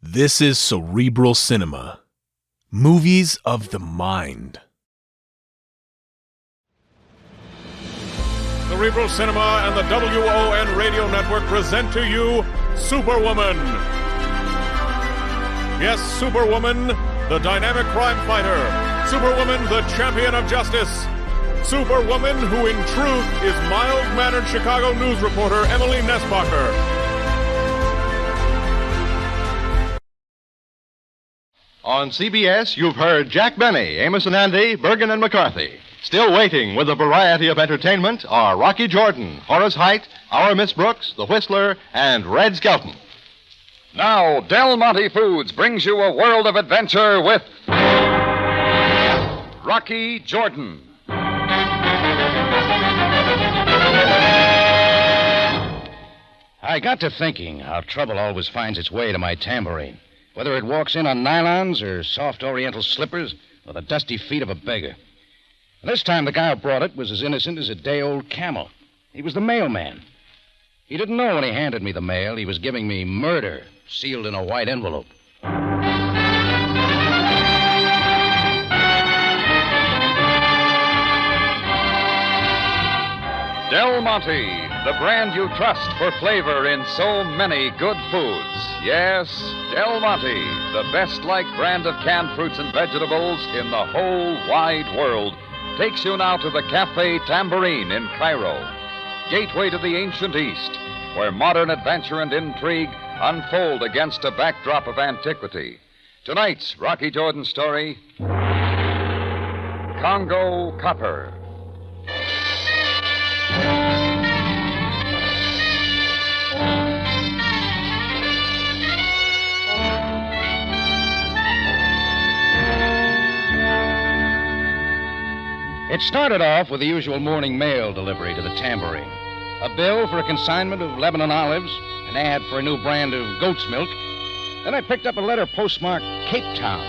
This is Cerebral Cinema. Movies of the mind. Cerebral Cinema and the WON Radio Network present to you Superwoman. Yes, Superwoman, the dynamic crime fighter. Superwoman, the champion of justice. Superwoman, who in truth is mild-mannered Chicago news reporter Emily Nesbacher. On CBS, you've heard Jack Benny, Amos and Andy, Bergen and McCarthy. Still waiting with a variety of entertainment are Rocky Jordan, Horace Height, Our Miss Brooks, The Whistler, and Red Skelton. Now, Del Monte Foods brings you a world of adventure with Rocky Jordan. I got to thinking how trouble always finds its way to my tambourine. Whether it walks in on nylons or soft oriental slippers or the dusty feet of a beggar. And this time the guy who brought it was as innocent as a day-old camel. He was the mailman. He didn't know when he handed me the mail he was giving me murder, sealed in a white envelope. Del Monte, the brand you trust for flavor in so many good foods. Yes, Del Monte, the best-liked brand of canned fruits and vegetables in the whole wide world, takes you now to the Cafe Tambourine in Cairo, gateway to the ancient East, where modern adventure and intrigue unfold against a backdrop of antiquity. Tonight's Rocky Jordan story, Congo Copper. It started off with the usual morning mail delivery to the tambourine. A bill for a consignment of Lebanon olives, an ad for a new brand of goat's milk. Then I picked up a letter postmarked Cape Town.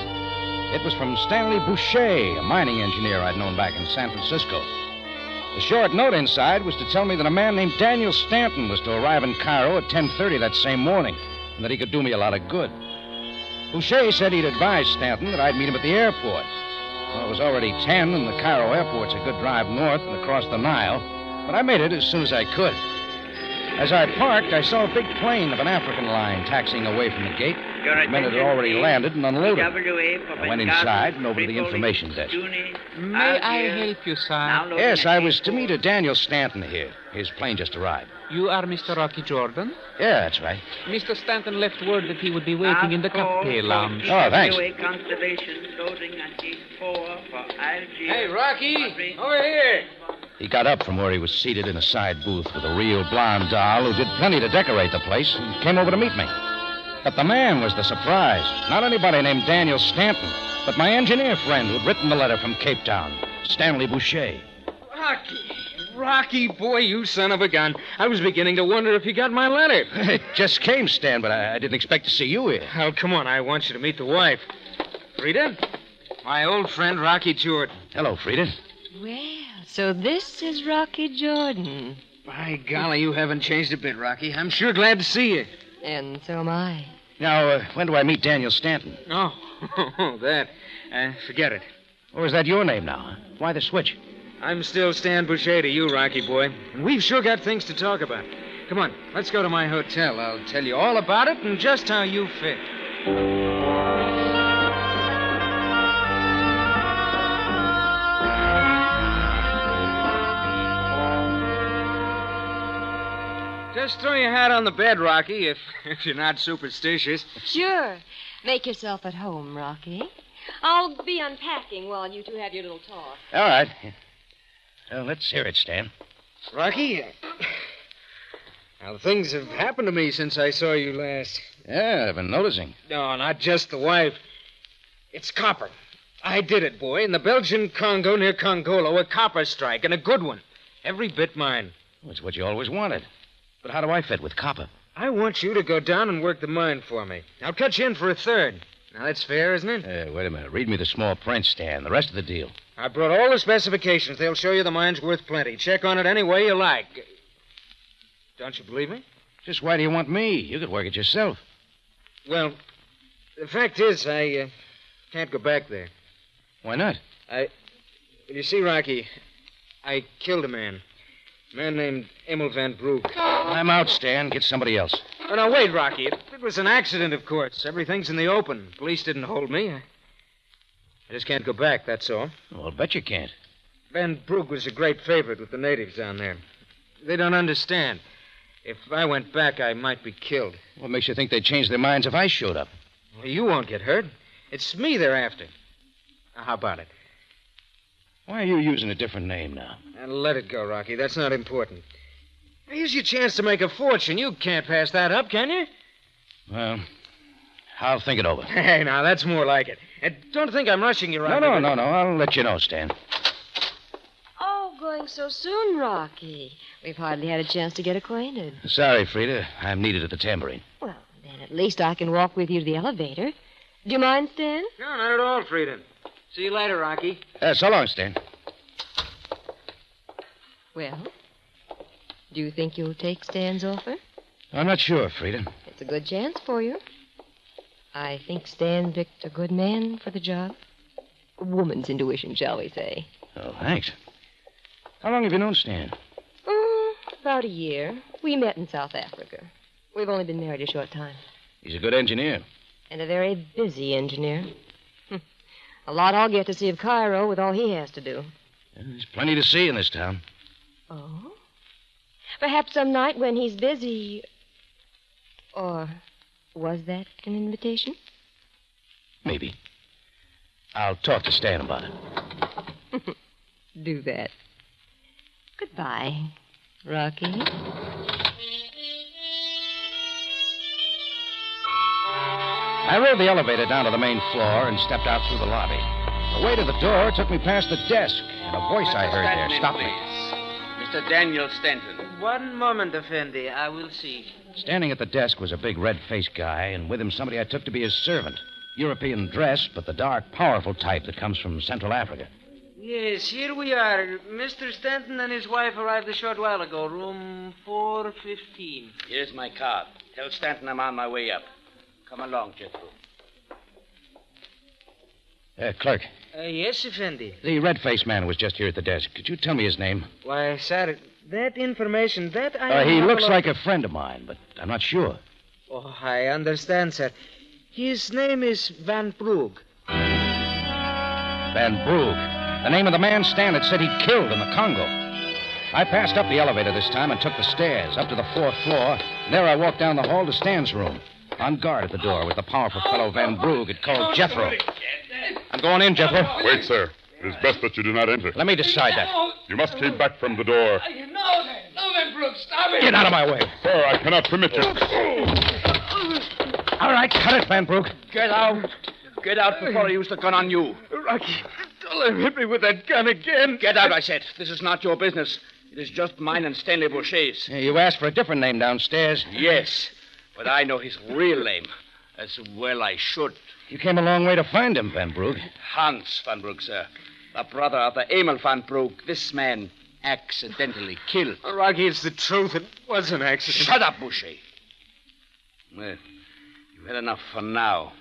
It was from Stanley Boucher, a mining engineer I'd known back in San Francisco. The short note inside was to tell me that a man named Daniel Stanton was to arrive in Cairo at 10:30 that same morning, and that he could do me a lot of good. Boucher said he'd advised Stanton that I'd meet him at the airport. Well, it was already 10, and the Cairo airport's a good drive north and across the Nile, but I made it as soon as I could. As I parked, I saw a big plane of an African line taxiing away from the gate. The men had already landed and unloaded. I went inside and over to the information desk. May I help you, sir? Yes, I was to meet a Daniel Stanton here. His plane just arrived. You are Mr. Rocky Jordan? Yeah, that's right. Mr. Stanton left word that he would be waiting in the cocktail lounge. Oh, thanks. Hey, Rocky, over here. He got up from where he was seated in a side booth with a real blonde doll who did plenty to decorate the place and came over to meet me. But the man was the surprise. Not anybody named Daniel Stanton, but my engineer friend who'd written the letter from Cape Town, Stanley Boucher. Rocky, boy, you son of a gun. I was beginning to wonder if you got my letter. It just came, Stan, but I didn't expect to see you here. Oh, come on, I want you to meet the wife. Frida, my old friend Rocky Jordan. Hello, Frida. Well, so this is Rocky Jordan. By golly, you haven't changed a bit, Rocky. I'm sure glad to see you. And so am I. Now, when do I meet Daniel Stanton? Oh, that. Forget it. Or is that your name now? Huh? Why the switch? I'm still Stan Boucher to you, Rocky boy. And we've sure got things to talk about. Come on, let's go to my hotel. I'll tell you all about it and just how you fit. Just throw your hat on the bed, Rocky, if you're not superstitious. Sure. Make yourself at home, Rocky. I'll be unpacking while you two have your little talk. All right. Well, let's hear it, Stan. Rocky, now things have happened to me since I saw you last. Yeah, I've been noticing. No, not just the wife. It's copper. I did it, boy, in the Belgian Congo near Congolo, a copper strike, and a good one. Every bit mine. Well, it's what you always wanted. But how do I fit with copper? I want you to go down and work the mine for me. I'll cut you in for a third. Now, that's fair, isn't it? Wait a minute. Read me the small print, Stan. The rest of the deal. I brought all the specifications. They'll show you the mine's worth plenty. Check on it any way you like. Don't you believe me? Just why do you want me? You could work it yourself. Well, The fact is, I can't go back there. Why not? You see, Rocky, I killed a man. A man named Emil Van Broek. I'm out, Stan. Get somebody else. Oh, no, wait, Rocky. It was an accident, of course. Everything's in the open. Police didn't hold me. I just can't go back, that's all. Well, I'll bet you can't. Van Broek was a great favorite with the natives down there. They don't understand. If I went back, I might be killed. What makes you think they'd change their minds if I showed up? Well, you won't get hurt. It's me they're after. Now, how about it? Why are you using a different name now? Let it go, Rocky. That's not important. Here's your chance to make a fortune. You can't pass that up, can you? Well, I'll think it over. Hey, now, that's more like it. And don't think I'm rushing you, Rocky. No. I'll let you know, Stan. Oh, going so soon, Rocky. We've hardly had a chance to get acquainted. Sorry, Frida. I'm needed at the tambourine. Well, then at least I can walk with you to the elevator. Do you mind, Stan? No, not at all, Frida. See you later, Rocky. So long, Stan. Well, do you think you'll take Stan's offer? I'm not sure, Frida. It's a good chance for you. I think Stan picked a good man for the job. A woman's intuition, shall we say. Oh, thanks. How long have you known Stan? Oh, about a year. We met in South Africa. We've only been married a short time. He's a good engineer. And a very busy engineer. A lot I'll get to see of Cairo with all he has to do. There's plenty to see in this town. Oh? Perhaps some night when he's busy. Or was that an invitation? Maybe. I'll talk to Stan about it. Do that. Goodbye, Rocky. I rode the elevator down to the main floor and stepped out through the lobby. The way to the door took me past the desk, and a voice I heard there stopped me. Mr. Daniel Stanton. One moment, Effendi. I will see. Standing at the desk was a big red-faced guy, and with him somebody I took to be his servant. European dress, but the dark, powerful type that comes from Central Africa. Yes, here we are. Mr. Stanton and his wife arrived a short while ago. Room 415. Here's my card. Tell Stanton I'm on my way up. Come along, Jethro. Clerk, Yes, Effendi. the red-faced man was just here at the desk. Could you tell me his name? Why, sir, that information, that I... He looks like a friend of mine, but I'm not sure. Oh, I understand, sir. His name is Van Broek. Van Broek. The name of the man Stan had said he'd killed in the Congo. I passed up the elevator this time and took the stairs up to the 4th floor. There I walked down the hall to Stan's room. On guard at the door was the powerful fellow Van Broek had called Jethro. I'm going in, Jethro. Wait, sir. It is best that you do not enter. Let me decide that. You must keep back from the door. No, Van Broek, stop it. Get out of my way. Sir, I cannot permit you. All right, cut it, Van Broek. Get out. Get out before I use the gun on you. Rocky, don't let him hit me with that gun again. Get out, I said. This is not your business. It is just mine and Stanley Boucher's. You asked for a different name downstairs. Yes, but I know his real name. As well I should. You came a long way to find him, Van Broek. Hans Van Broek, sir. The brother of the Emil Van Broek. This man accidentally killed. Rocky, it's the truth. It was an accident. Shut up, Boucher. Well, you've had enough for now.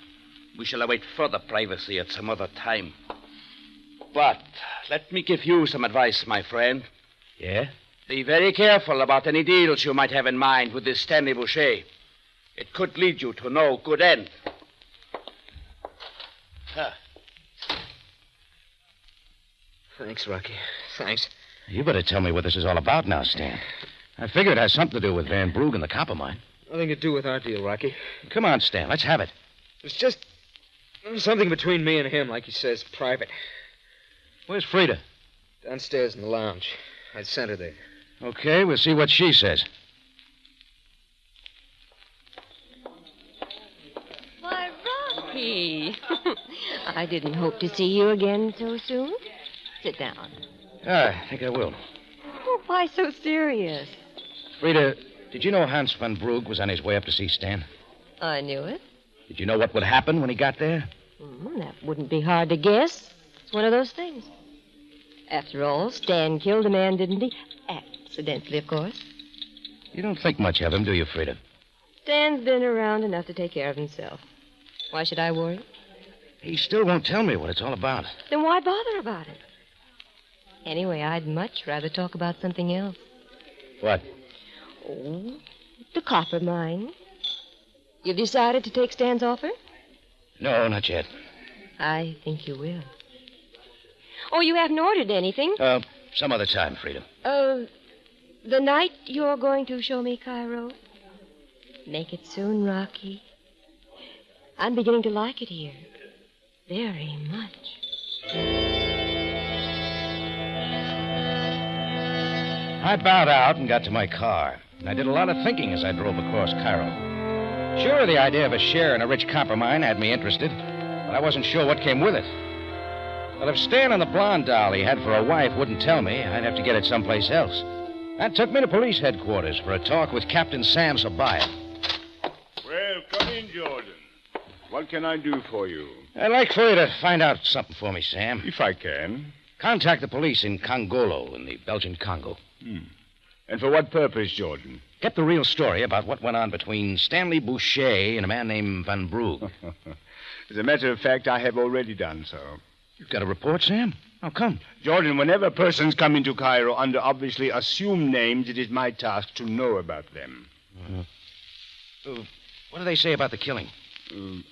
We shall await further privacy at some other time. But let me give you some advice, my friend. Yeah? Be very careful about any deals you might have in mind with this Stanley Boucher. It could lead you to no good end. Thanks, Rocky. Thanks. You better tell me what this is all about now, Stan. I figure it has something to do with Van Broek and the copper mine. Nothing to do with our deal, Rocky. Come on, Stan. Let's have it. It's just something between me and him, like he says, private. Where's Frida? Downstairs in the lounge. I sent her there. Okay, we'll see what she says. Why, Rocky. I didn't hope to see you again so soon. Sit down. I think I will. Oh, why so serious? Frida, did you know Hans van Broek was on his way up to see Stan? I knew it. Did you know what would happen when he got there? That wouldn't be hard to guess. It's one of those things. After all, Stan killed a man, didn't he? Accidentally, of course. You don't think much of him, do you, Frida? Stan's been around enough to take care of himself. Why should I worry? He still won't tell me what it's all about. Then why bother about it? Anyway, I'd much rather talk about something else. What? Oh, the copper mine. You've decided to take Stan's offer? No, not yet. I think you will. Oh, you haven't ordered anything? Some other time, Frida. The night you're going to show me Cairo? Make it soon, Rocky. I'm beginning to like it here. Very much. I bowed out and got to my car. And I did a lot of thinking as I drove across Cairo. Sure, the idea of a share in a rich copper mine had me interested, but I wasn't sure what came with it. Well, if Stan and the blonde doll he had for a wife wouldn't tell me, I'd have to get it someplace else. That took me to police headquarters for a talk with Captain Sam Sabaya. Well, come in, Jordan. What can I do for you? I'd like for you to find out something for me, Sam. If I can. Contact the police in Congolo, in the Belgian Congo. And for what purpose, Jordan? Get the real story about what went on between Stanley Boucher and a man named Van Brugge. As a matter of fact, I have already done so. You've got a report, Sam? How come? Jordan, whenever persons come into Cairo under obviously assumed names, it is my task to know about them. What do they say about the killing?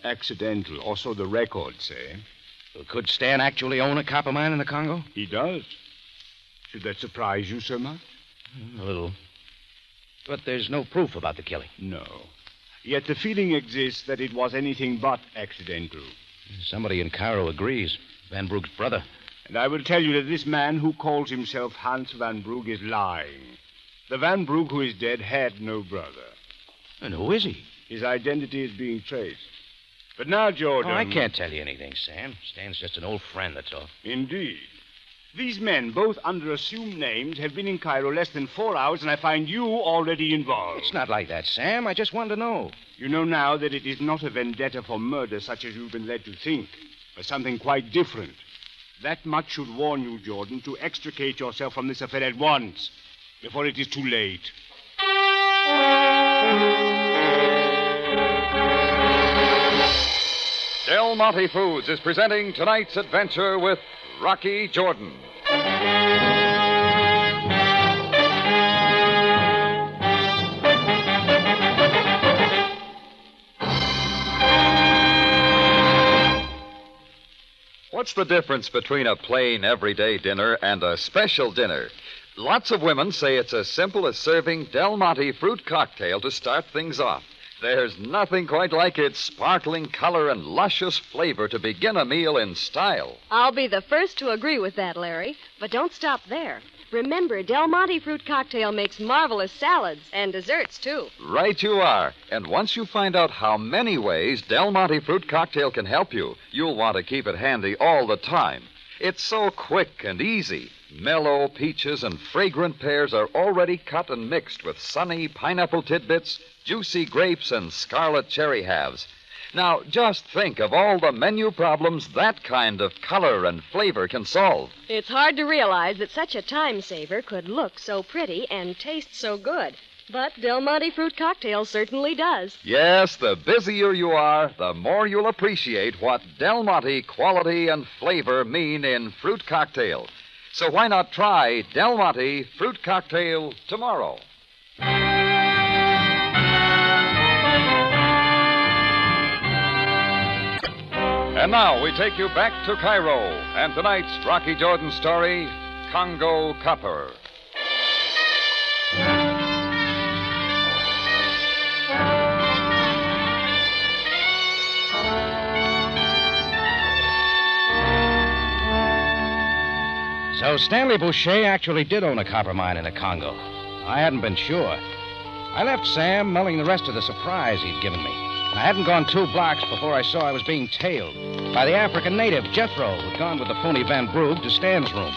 Accidental, or so the records say. Could Stan actually own a copper mine in the Congo? He does. Should that surprise you so much? A little. But there's no proof about the killing. No. Yet the feeling exists that it was anything but accidental. Somebody in Cairo agrees. Van Brugge's brother. And I will tell you that this man who calls himself Hans Van Brugge is lying. The Van Brugge who is dead had no brother. And who is he? His identity is being traced. But now, Jordan... Oh, I can't tell you anything, Sam. Stan's just an old friend, that's all. Indeed. These men, both under assumed names, have been in Cairo less than 4 hours, and I find you already involved. It's not like that, Sam. I just wanted to know. You know now that it is not a vendetta for murder such as you've been led to think, but something quite different. That much should warn you, Jordan, to extricate yourself from this affair at once, before it is too late. Del Monte Foods is presenting tonight's adventure with Rocky Jordan. What's the difference between a plain, everyday dinner and a special dinner? Lots of women say it's as simple as serving Del Monte fruit cocktail to start things off. There's nothing quite like its sparkling color and luscious flavor to begin a meal in style. I'll be the first to agree with that, Larry. But don't stop there. Remember, Del Monte fruit cocktail makes marvelous salads and desserts, too. Right you are. And once you find out how many ways Del Monte fruit cocktail can help you, you'll want to keep it handy all the time. It's so quick and easy. Mellow peaches and fragrant pears are already cut and mixed with sunny pineapple tidbits, juicy grapes, and scarlet cherry halves. Now, just think of all the menu problems that kind of color and flavor can solve. It's hard to realize that such a time saver could look so pretty and taste so good. But Del Monte fruit cocktail certainly does. Yes, the busier you are, the more you'll appreciate what Del Monte quality and flavor mean in fruit cocktail. So why not try Del Monte fruit cocktail tomorrow? And now we take you back to Cairo and tonight's Rocky Jordan story, Congo Copper. So Stanley Boucher actually did own a copper mine in the Congo. I hadn't been sure. I left Sam mulling the rest of the surprise he'd given me. And I hadn't gone 2 blocks before I saw I was being tailed by the African native, Jethro, who'd gone with the phony Van Brugge to Stan's room.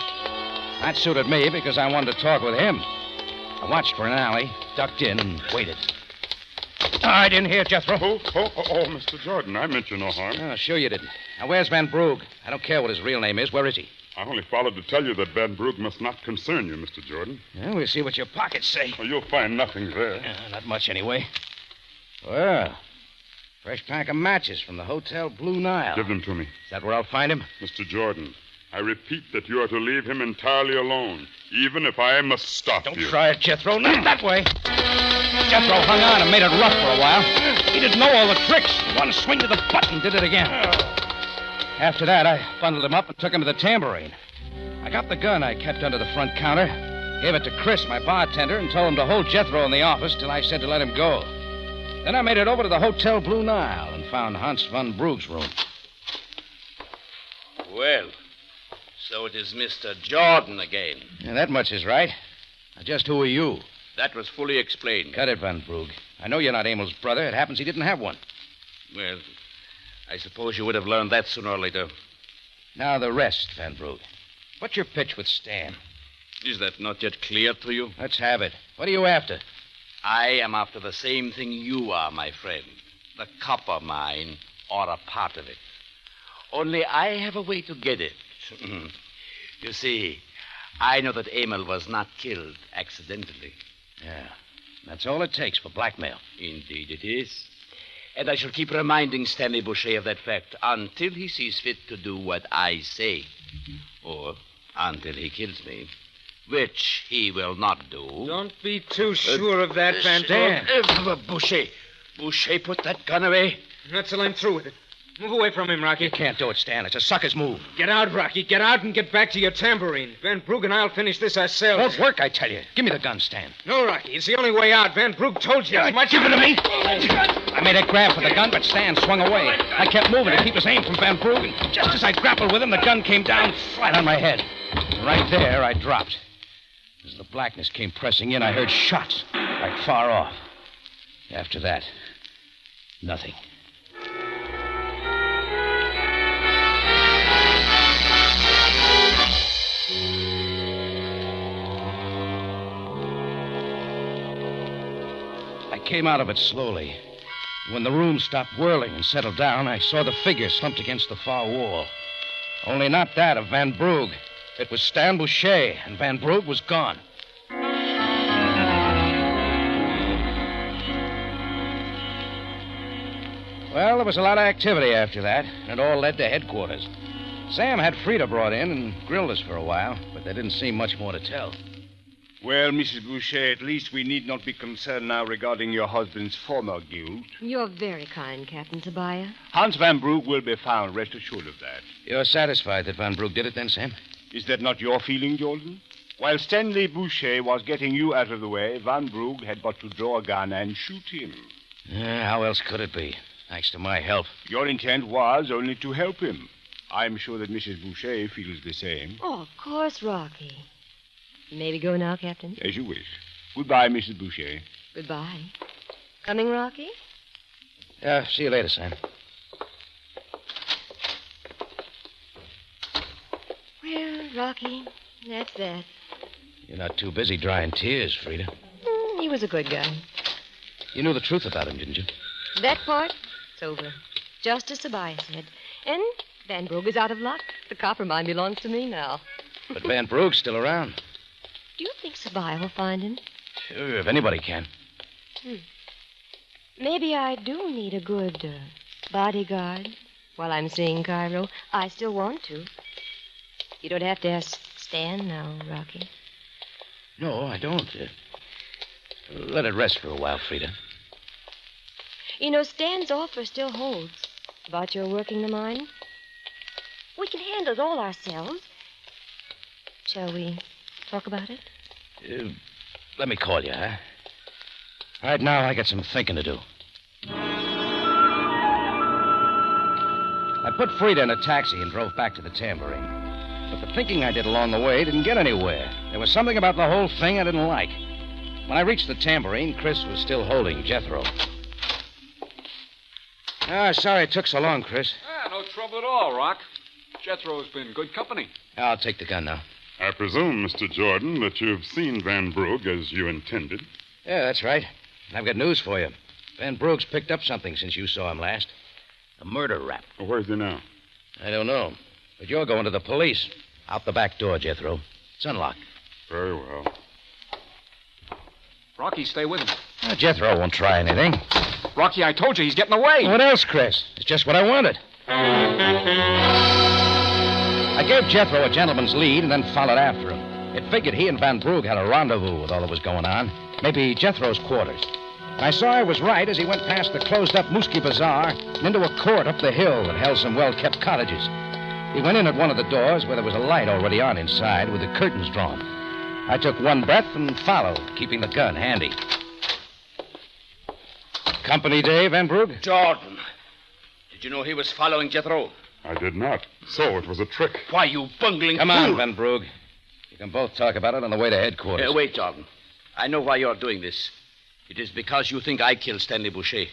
That suited me because I wanted to talk with him. I watched for an alley, ducked in, and waited. I didn't hear Jethro. Oh, Mr. Jordan, I meant you no harm. Oh, sure you didn't. Now, where's Van Brugge? I don't care what his real name is. Where is he? I only followed to tell you that Van Brugge must not concern you, Mr. Jordan. Well, we'll see what your pockets say. Well, you'll find nothing there. Not much, anyway. Well, Fresh pack of matches from the Hotel Blue Nile. Give them to me. Is that where I'll find him? Mr. Jordan, I repeat that you are to leave him entirely alone, even if I must stop you. Don't try it, Jethro. Not that way. Jethro hung on and made it rough for a while. He didn't know all the tricks. One swing to the button did it again. After that, I bundled him up and took him to the tambourine. I got the gun I kept under the front counter, gave it to Chris, my bartender, and told him to hold Jethro in the office till I said to let him go. Then I made it over to the Hotel Blue Nile and found Hans van Broek's room. Well, so it is Mr. Jordan again. Yeah, that much is right. Now, just who are you? That was fully explained. Cut it, Van Broek. I know you're not Emil's brother. It happens he didn't have one. Well, I suppose you would have learned that sooner or later. Now the rest, Van Broek. What's your pitch with Stan? Is that not yet clear to you? Let's have it. What are you after? I am after the same thing you are, my friend. The copper mine, or a part of it. Only I have a way to get it. You see, I know that Emil was not killed accidentally. Yeah, that's all it takes for blackmail. Indeed it is. And I shall keep reminding Stanley Boucher of that fact until he sees fit to do what I say. Or until he kills me. Which he will not do. Don't be too sure of that, Van Broek. Boucher. Boucher, put that gun away. Not till I'm through with it. Move away from him, Rocky. You can't do it, Stan. It's a sucker's move. Get out, Rocky. Get out and get back to your tambourine. Van Broek and I'll finish this ourselves. Won't work, I tell you. Give me the gun, Stan. No, Rocky. It's the only way out. Van Broek told you as much. Give it to me. I made a grab for the gun, but Stan swung away. I kept moving to keep his aim from Van Broek, and just as I grappled with him, the gun came down flat on my head. Right there, I dropped. As the blackness came pressing in, I heard shots, right far off. After that, nothing. I came out of it slowly. When the room stopped whirling and settled down, I saw the figure slumped against the far wall. Only not that of Van Broek. It was Stan Boucher, and Van Broek was gone. Well, there was a lot of activity after that, and it all led to headquarters. Sam had Frida brought in and grilled us for a while, but there didn't seem much more to tell. Well, Mrs. Boucher, at least we need not be concerned now regarding your husband's former guilt. You're very kind, Captain Tobiah. Hans Van Broek will be found, rest assured of that. You're satisfied that Van Broek did it then, Sam? Is that not your feeling, Jordan? While Stanley Boucher was getting you out of the way, Van Broek had but to draw a gun and shoot him. How else could it be? Thanks to my help. Your intent was only to help him. I'm sure that Mrs. Boucher feels the same. Oh, of course, Rocky. Maybe go now, Captain? As you wish. Goodbye, Mrs. Boucher. Goodbye. Coming, Rocky? See you later, Sam. Well, Rocky, that's that. You're not too busy drying tears, Frida. He was a good guy. You knew the truth about him, didn't you? That part, it's over. Just as Tobias said. And Van Broek is out of luck. The copper mine belongs to me now. But Van Broek's still around. Do you think Tobias will find him? Sure, if anybody can. Maybe I do need a good bodyguard while I'm seeing Cairo. I still want to. You don't have to ask Stan now, Rocky. No, I don't. Let it rest for a while, Frida. You know, Stan's offer still holds about your working the mine. We can handle it all ourselves. Shall we talk about it? Let me call you, huh? Right now, I got some thinking to do. I put Frida in a taxi and drove back to the tambourine. But the thinking I did along the way didn't get anywhere. There was something about the whole thing I didn't like. When I reached the tambourine, Chris was still holding Jethro. Sorry it took so long, Chris. No trouble at all, Rock. Jethro's been good company. I'll take the gun now. I presume, Mr. Jordan, that you've seen Van Broek as you intended. Yeah, that's right. And I've got news for you. Van Broek's picked up something since you saw him last. A murder rap. Where's he now? I don't know. But you're going to the police. Out the back door, Jethro. It's unlocked. Very well. Rocky, stay with him. Jethro won't try anything. Rocky, I told you he's getting away. What else, Chris? It's just what I wanted. I gave Jethro a gentleman's lead and then followed after him. It figured he and Van Brugge had a rendezvous with all that was going on. Maybe Jethro's quarters. I saw I was right as he went past the closed-up Mooski Bazaar and into a court up the hill that held some well-kept cottages. He went in at one of the doors where there was a light already on inside with the curtains drawn. I took one breath and followed, keeping the gun handy. Company day, Van Brugge? Jordan, did you know he was following Jethro? I did not. So it was a trick. Why, you bungling Come fool. on, Van Brugge. You can both talk about it on the way to headquarters. Wait, Jordan. I know why you're doing this. It is because you think I killed Stanley Boucher.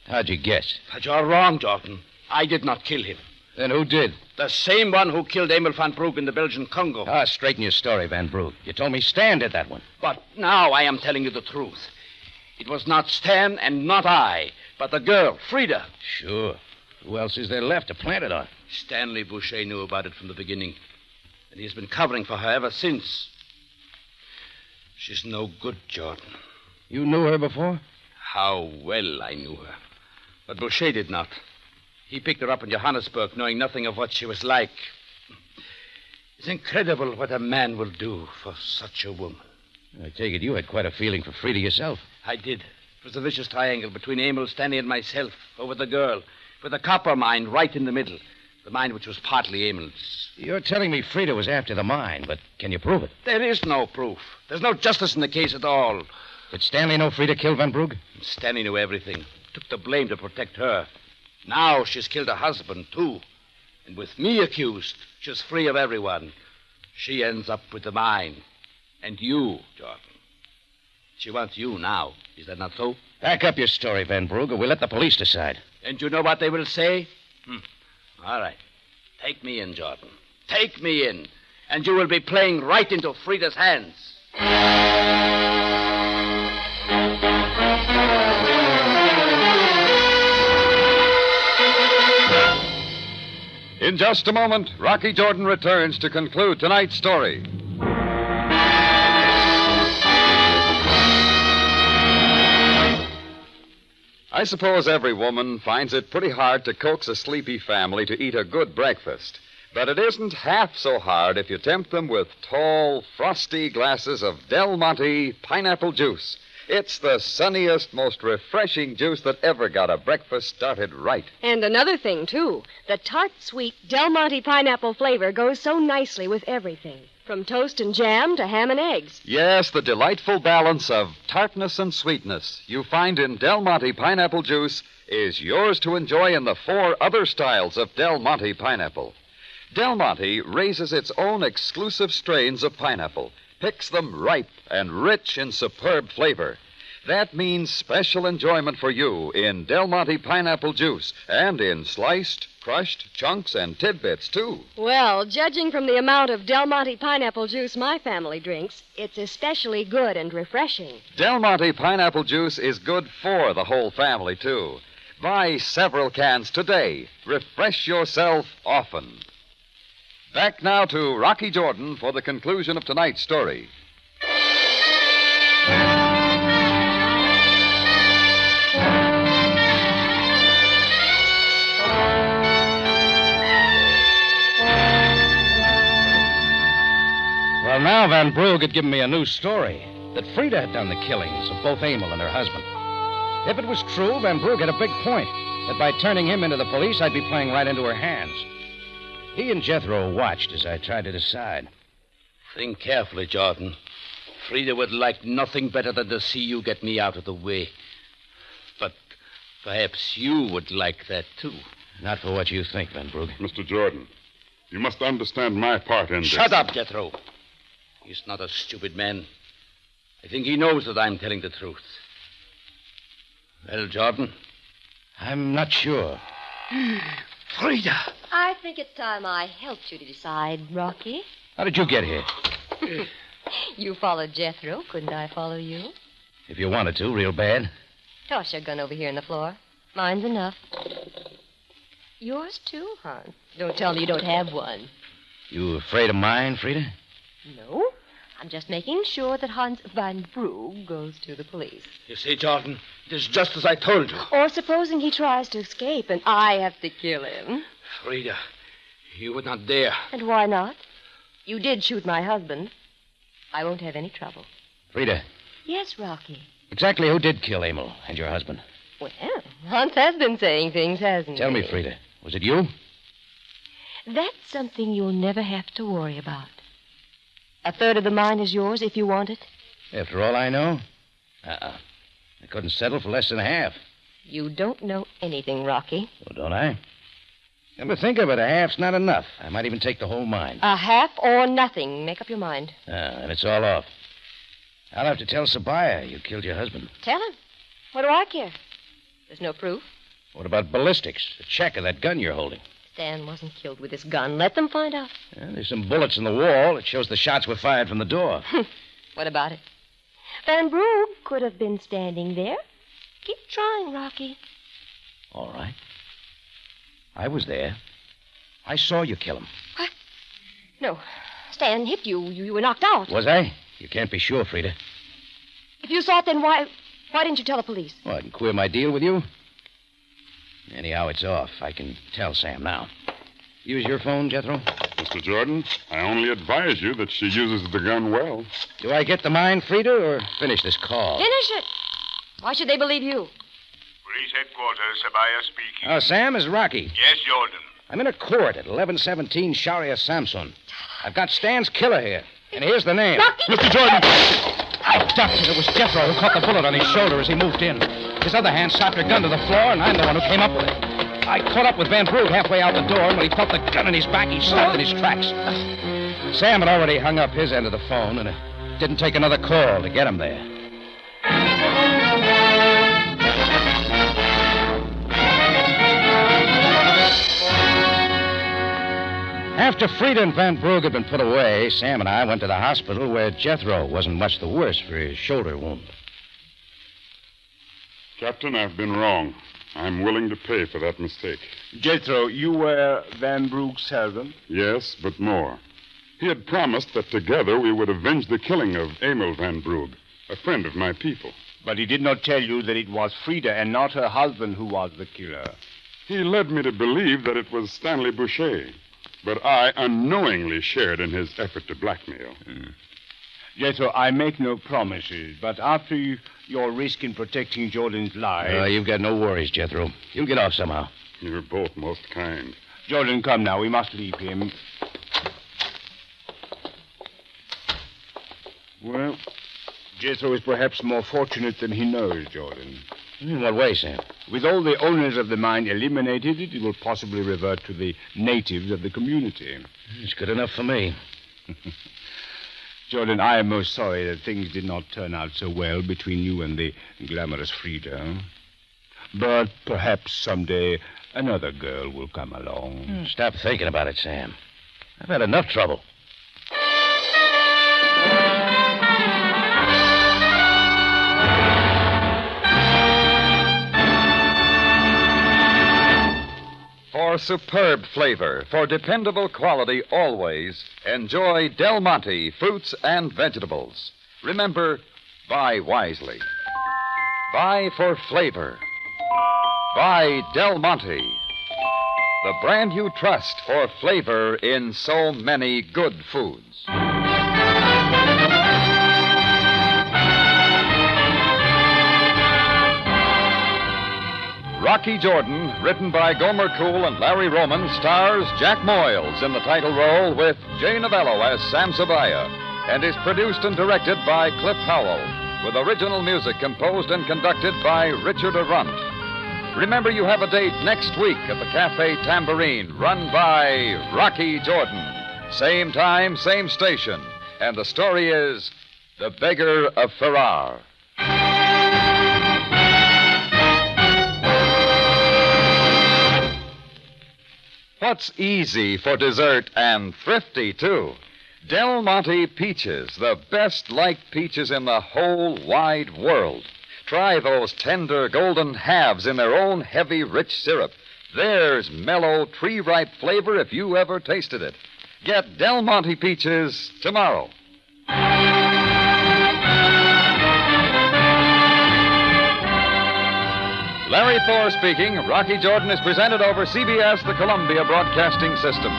How'd you guess? But you're wrong, Jordan. I did not kill him. Then who did? The same one who killed Emil van Brugge in the Belgian Congo. Straighten your story, Van Brugge. You told me Stan did that one. But now I am telling you the truth. It was not Stan and not I, but the girl, Frida. Sure. Who else is there left to plant it on? Stanley Boucher knew about it from the beginning, and he's been covering for her ever since. She's no good, Jordan. You knew her before? How well I knew her. But Boucher did not. He picked her up in Johannesburg, knowing nothing of what she was like. It's incredible what a man will do for such a woman. I take it you had quite a feeling for Frida yourself. I did. It was a vicious triangle between Emil, Stanley, and myself over the girl, with a copper mine right in the middle. The mine which was partly Emil's. You're telling me Frida was after the mine, but can you prove it? There is no proof. There's no justice in the case at all. Did Stanley know Frida killed Van Brugge? Stanley knew everything. Took the blame to protect her. Now she's killed her husband, too. And with me accused, she's free of everyone. She ends up with the mine. And you, Jordan. She wants you now. Is that not so? Back up your story, Van Brugge, or we'll let the police decide. And you know what they will say? All right. Take me in, Jordan. Take me in. And you will be playing right into Frida's hands. In just a moment, Rocky Jordan returns to conclude tonight's story. I suppose every woman finds it pretty hard to coax a sleepy family to eat a good breakfast. But it isn't half so hard if you tempt them with tall, frosty glasses of Del Monte pineapple juice. It's the sunniest, most refreshing juice that ever got a breakfast started right. And another thing, too. The tart, sweet Del Monte pineapple flavor goes so nicely with everything. From toast and jam to ham and eggs. Yes, the delightful balance of tartness and sweetness you find in Del Monte pineapple juice is yours to enjoy in the 4 other styles of Del Monte pineapple. Del Monte raises its own exclusive strains of pineapple, picks them ripe and rich in superb flavor. That means special enjoyment for you in Del Monte pineapple juice and in sliced, crushed chunks and tidbits, too. Well, judging from the amount of Del Monte pineapple juice my family drinks, it's especially good and refreshing. Del Monte pineapple juice is good for the whole family, too. Buy several cans today. Refresh yourself often. Back now to Rocky Jordan for the conclusion of tonight's story. Well, now Van Brugge had given me a new story. That Frida had done the killings of both Emil and her husband. If it was true, Van Brugge had a big point. That by turning him into the police, I'd be playing right into her hands. He and Jethro watched as I tried to decide. Think carefully, Jordan. Frida would like nothing better than to see you get me out of the way. But perhaps you would like that, too. Not for what you think, Van Brugge. Mr. Jordan, you must understand my part in this. Shut up, Jethro. He's not a stupid man. I think he knows that I'm telling the truth. Well, Jordan? I'm not sure. Frida! I think it's time I helped you to decide, Rocky. How did you get here? You followed Jethro. Couldn't I follow you? If you wanted to, real bad. Toss your gun over here on the floor. Mine's enough. Yours, too, hon. Don't tell me you don't have one. You afraid of mine, Frida? No. I'm just making sure that Hans Van Brugh goes to the police. You see, Jordan, it is just as I told you. Or supposing he tries to escape and I have to kill him. Frida, you would not dare. And why not? You did shoot my husband. I won't have any trouble. Frida, Yes, Rocky. exactly who did kill Emil and your husband? Well, Hans has been saying things, hasn't he? Tell me, Frida, was it you? That's something you'll never have to worry about. A third of the mine is yours if you want it. After all I know? I couldn't settle for less than half. You don't know anything, Rocky. Well, don't I? Come to think of it, a half's not enough. I might even take the whole mine. A half or nothing. Make up your mind. And it's all off. I'll have to tell Sabaya you killed your husband. Tell him. What do I care? There's no proof. What about ballistics? The check of that gun you're holding. Stan wasn't killed with his gun. Let them find out. Yeah, there's some bullets in the wall. It shows the shots were fired from the door. What about it? Van Brugh could have been standing there. Keep trying, Rocky. All right. I was there. I saw you kill him. What? No. Stan hit you. You were knocked out. Was I? You can't be sure, Frida. If you saw it, then why didn't you tell the police? Well, I can queer my deal with you. Anyhow, it's off. I can tell Sam now. Use your phone, Jethro? Mr. Jordan, I only advise you that she uses the gun well. Do I get the mine, Frida, or finish this call? Finish it. Why should they believe you? Police headquarters, Sabaya speaking. Oh, Sam, is Rocky. Yes, Jordan. I'm in a court at 1117 Sharia Samson. I've got Stan's killer here. And here's the name. Rocky! Mr. Jordan! I ducked, and it was Jethro who caught the bullet on his shoulder as he moved in. His other hand slapped her gun to the floor, and I'm the one who came up with it. I caught up with Van Brugh halfway out the door, and when he felt the gun in his back, he stopped in his tracks. Sam had already hung up his end of the phone, and it didn't take another call to get him there. After Frida and Van Brugh had been put away, Sam and I went to the hospital where Jethro wasn't much the worse for his shoulder wound. Captain, I've been wrong. I'm willing to pay for that mistake. Jethro, you were Van Brugh's servant? Yes, but more. He had promised that together we would avenge the killing of Emil Van Brugh, a friend of my people. But he did not tell you that it was Frida and not her husband who was the killer. He led me to believe that it was Stanley Boucher, but I unknowingly shared in his effort to blackmail. Jethro, I make no promises, but after your risk in protecting Jordan's life... You've got no worries, Jethro. You'll get off somehow. You're both most kind. Jordan, come now. We must leave him. Well, Jethro is perhaps more fortunate than he knows, Jordan. In what way, Sam? With all the owners of the mine eliminated, it will possibly revert to the natives of the community. It's good enough for me. Jordan, I am most sorry that things did not turn out so well between you and the glamorous Frida. But perhaps someday another girl will come along. Stop thinking about it, Sam. I've had enough trouble. For superb flavor, for dependable quality always, enjoy Del Monte fruits and vegetables. Remember, buy wisely. Buy for flavor. Buy Del Monte, the brand you trust for flavor in so many good foods. Rocky Jordan, written by Gomer Cool and Larry Roman, stars Jack Moyles in the title role with Jay Novello as Sam Sabaya, and is produced and directed by Cliff Howell, with original music composed and conducted by Richard Arrunt. Remember, you have a date next week at the Cafe Tambourine, run by Rocky Jordan. Same time, same station. And the story is The Beggar of Ferrar. What's easy for dessert and thrifty, too? Del Monte peaches, the best liked peaches in the whole wide world. Try those tender golden halves in their own heavy, rich syrup. There's mellow, tree-ripe flavor if you ever tasted it. Get Del Monte peaches tomorrow. Larry Thor speaking. Rocky Jordan is presented over CBS, the Columbia Broadcasting System.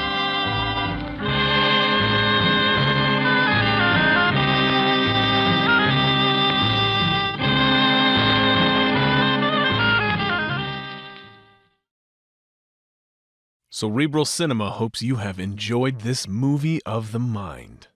Cerebral Cinema hopes you have enjoyed this movie of the mind.